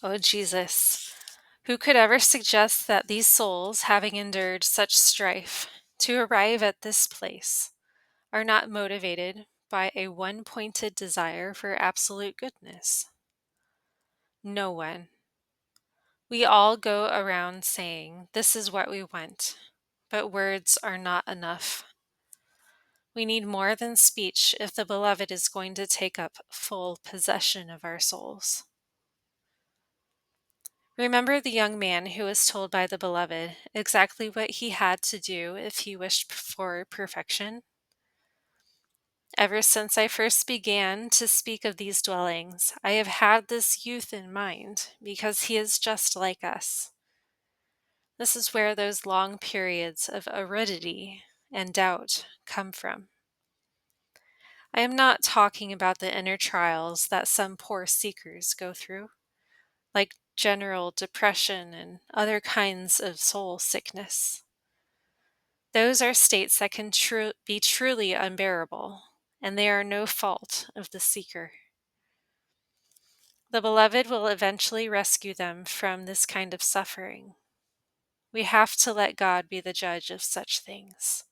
O Jesus, who could ever suggest that these souls, having endured such strife to arrive at this place, are not motivated by a one pointed desire for absolute goodness? No one. We all go around saying, "This is what we want," but words are not enough. We need more than speech if the Beloved is going to take up full possession of our souls. Remember the young man who was told by the Beloved exactly what he had to do if he wished for perfection? Ever since I first began to speak of these dwellings, I have had this youth in mind because he is just like us. This is where those long periods of aridity and doubt come from. I am not talking about the inner trials that some poor seekers go through, like general depression and other kinds of soul sickness. Those are states that can be truly unbearable, and they are no fault of the seeker. The Beloved will eventually rescue them from this kind of suffering. We have to let God be the judge of such things.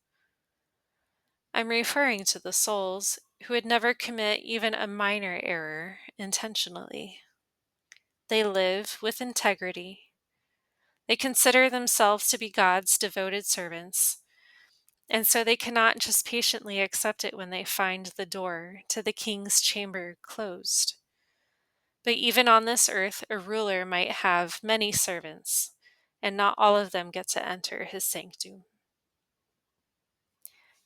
I'm referring to the souls who would never commit even a minor error intentionally. They live with integrity. They consider themselves to be God's devoted servants, and so they cannot just patiently accept it when they find the door to the king's chamber closed. But even on this earth, a ruler might have many servants, and not all of them get to enter his sanctum.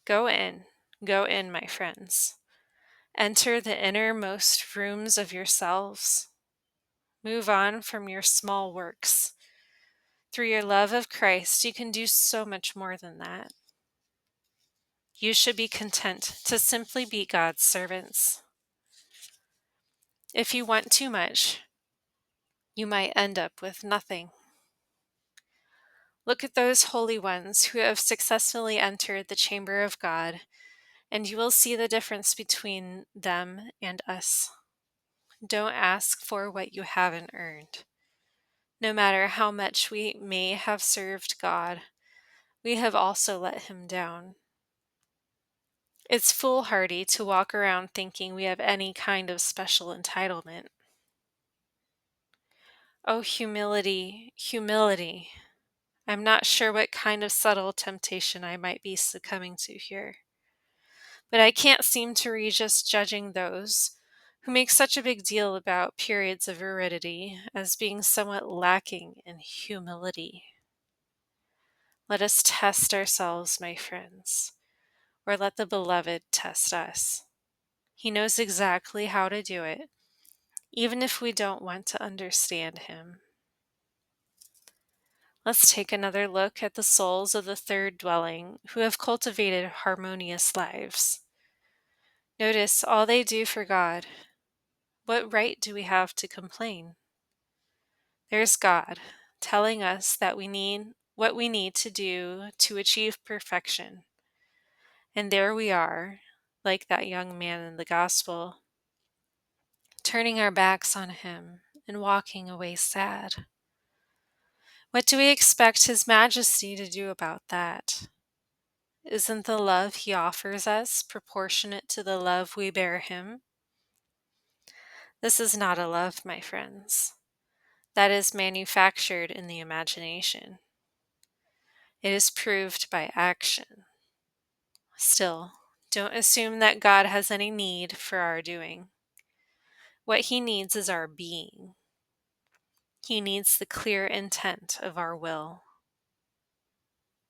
Go in, my friends. Enter the innermost rooms of yourselves. Move on from your small works. Through your love of Christ, you can do so much more than that. You should be content to simply be God's servants. If you want too much, you might end up with nothing. Look at those holy ones who have successfully entered the chamber of God, and you will see the difference between them and us. Don't ask for what you haven't earned. No matter how much we may have served God, we have also let Him down. It's foolhardy to walk around thinking we have any kind of special entitlement. Oh, humility, humility. I'm not sure what kind of subtle temptation I might be succumbing to here. But I can't seem to resist judging those who make such a big deal about periods of aridity as being somewhat lacking in humility. Let us test ourselves, my friends, or let the Beloved test us. He knows exactly how to do it, even if we don't want to understand Him. Let's take another look at the souls of the third dwelling who have cultivated harmonious lives. Notice all they do for God. What right do we have to complain? There's God telling us that we need what we need to do to achieve perfection. And there we are, like that young man in the gospel, turning our backs on Him and walking away sad. What do we expect His Majesty to do about that? Isn't the love He offers us proportionate to the love we bear Him? This is not a love, my friends. That is manufactured in the imagination. It is proved by action. Still, don't assume that God has any need for our doing. What He needs is our being. He needs the clear intent of our will.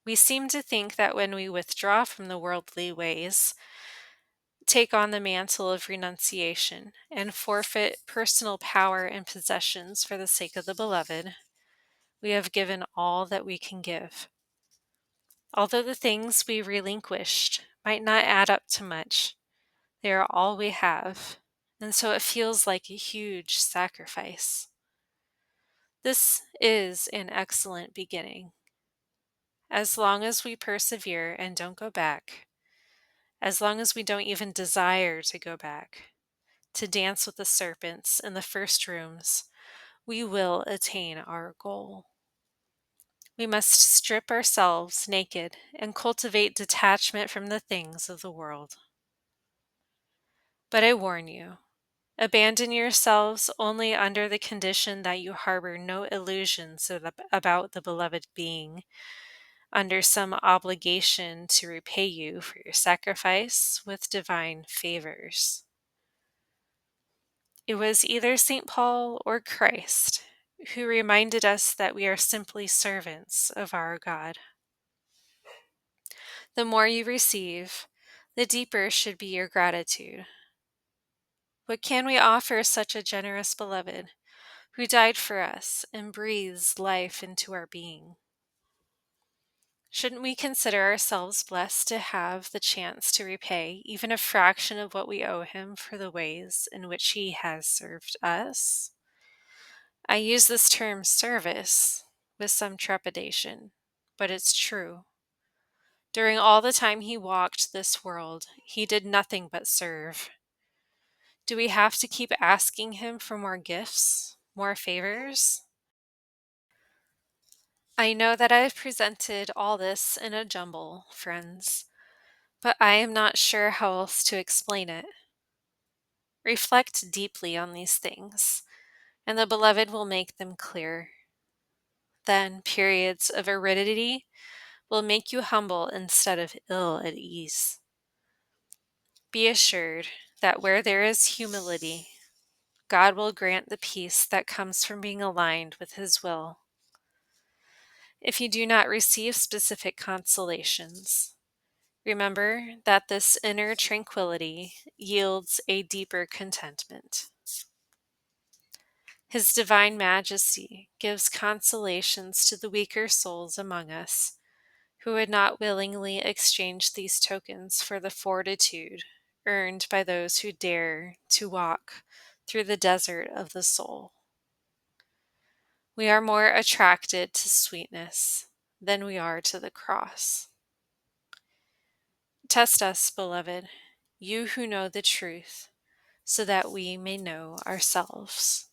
We seem to think that when we withdraw from the worldly ways, take on the mantle of renunciation, and forfeit personal power and possessions for the sake of the Beloved, we have given all that we can give. Although the things we relinquished might not add up to much, they are all we have, and so it feels like a huge sacrifice. This is an excellent beginning. As long as we persevere and don't go back, as long as we don't even desire to go back, to dance with the serpents in the first rooms, we will attain our goal. We must strip ourselves naked and cultivate detachment from the things of the world. But I warn you, abandon yourselves only under the condition that you harbor no illusions about the beloved being, under some obligation to repay you for your sacrifice with divine favors. It was either St. Paul or Christ who reminded us that we are simply servants of our God. The more you receive, the deeper should be your gratitude. What can we offer such a generous beloved who died for us and breathes life into our being? Shouldn't we consider ourselves blessed to have the chance to repay even a fraction of what we owe him for the ways in which he has served us? I use this term service with some trepidation, but it's true. During all the time he walked this world, he did nothing but serve. Do we have to keep asking him for more gifts, more favors? I know that I've presented all this in a jumble, friends, but I am not sure how else to explain it. Reflect deeply on these things, and the beloved will make them clear. Then periods of aridity will make you humble instead of ill at ease. Be assured that where there is humility, God will grant the peace that comes from being aligned with His will. If you do not receive specific consolations, remember that this inner tranquility yields a deeper contentment. His divine majesty gives consolations to the weaker souls among us who would not willingly exchange these tokens for the fortitude earned by those who dare to walk through the desert of the soul. We are more attracted to sweetness than we are to the cross. Test us, beloved, you who know the truth, so that we may know ourselves.